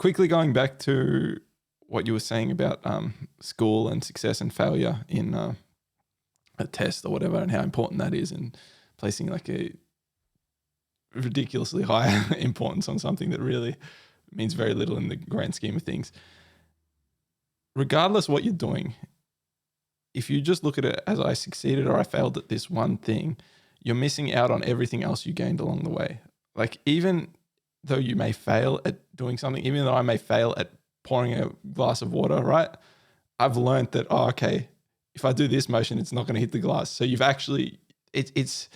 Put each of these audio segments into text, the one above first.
quickly going back to what you were saying about school and success and failure in a test or whatever, and how important that is, and placing like a ridiculously high importance on something that really means very little in the grand scheme of things. Regardless what you're doing, if you just look at it as I succeeded or I failed at this one thing, you're missing out on everything else you gained along the way. Like, even though you may fail at doing something, even though I may fail at pouring a glass of water, right? I've learned that, oh, okay, if I do this motion, it's not going to hit the glass. So you've actually, it's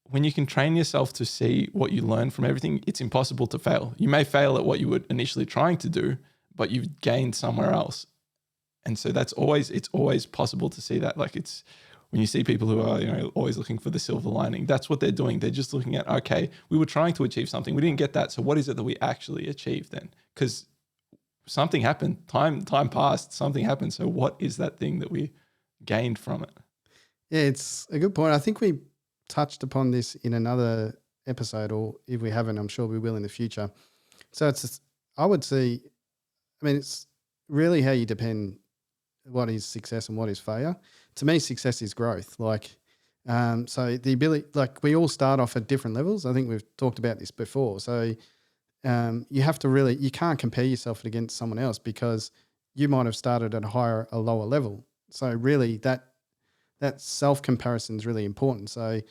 when you can train yourself to see what you learn from everything, it's impossible to fail. You may fail at what you were initially trying to do, but you've gained somewhere else. And so it's always possible to see that. Like, it's when you see people who are, always looking for the silver lining, that's what they're doing. They're just looking at, okay, we were trying to achieve something. We didn't get that. So what is it that we actually achieved then? Because something happened, time passed, something happened. So what is that thing that we gained from it? Yeah, it's a good point. I think we touched upon this in another episode, or if we haven't, I'm sure we will in the future. So I would say, it's really how you depend what is success and what is failure. To me, success is growth. So the ability, we all start off at different levels. I think we've talked about this before. So you have to you can't compare yourself against someone else, because you might have started at a lower level. So really that self-comparison is really important. So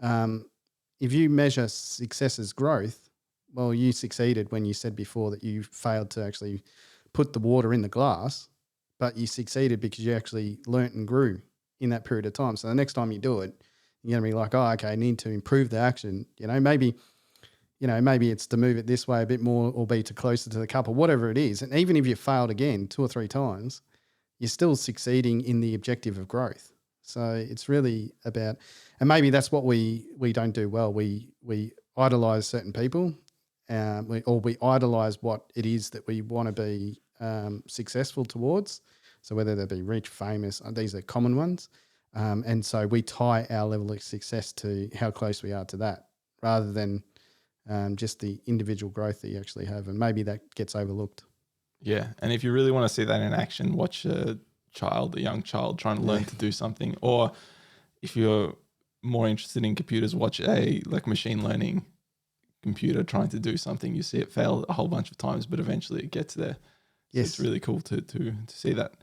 if you measure success as growth, well, you succeeded when you said before that you failed to actually put the water in the glass, but you succeeded because you actually learnt and grew in that period of time. So the next time you do it, you're going to be like, oh, okay, I need to improve the action. Maybe it's to move it this way a bit more, or be to closer to the cup, or whatever it is. And even if you failed again 2 or 3 times, you're still succeeding in the objective of growth. So it's really about, and maybe that's what we don't do well. We idolize certain people, we idolize what it is that we want to be successful towards. So whether they be rich, famous, these are common ones. And so we tie our level of success to how close we are to that, rather than just the individual growth that you actually have. And maybe that gets overlooked. Yeah. And if you really want to see that in action, watch a young child trying to learn to do something. Or if you're more interested in computers, watch a machine learning computer trying to do something. You see it fail a whole bunch of times, but eventually it gets there. So Yes. it's really cool to see that.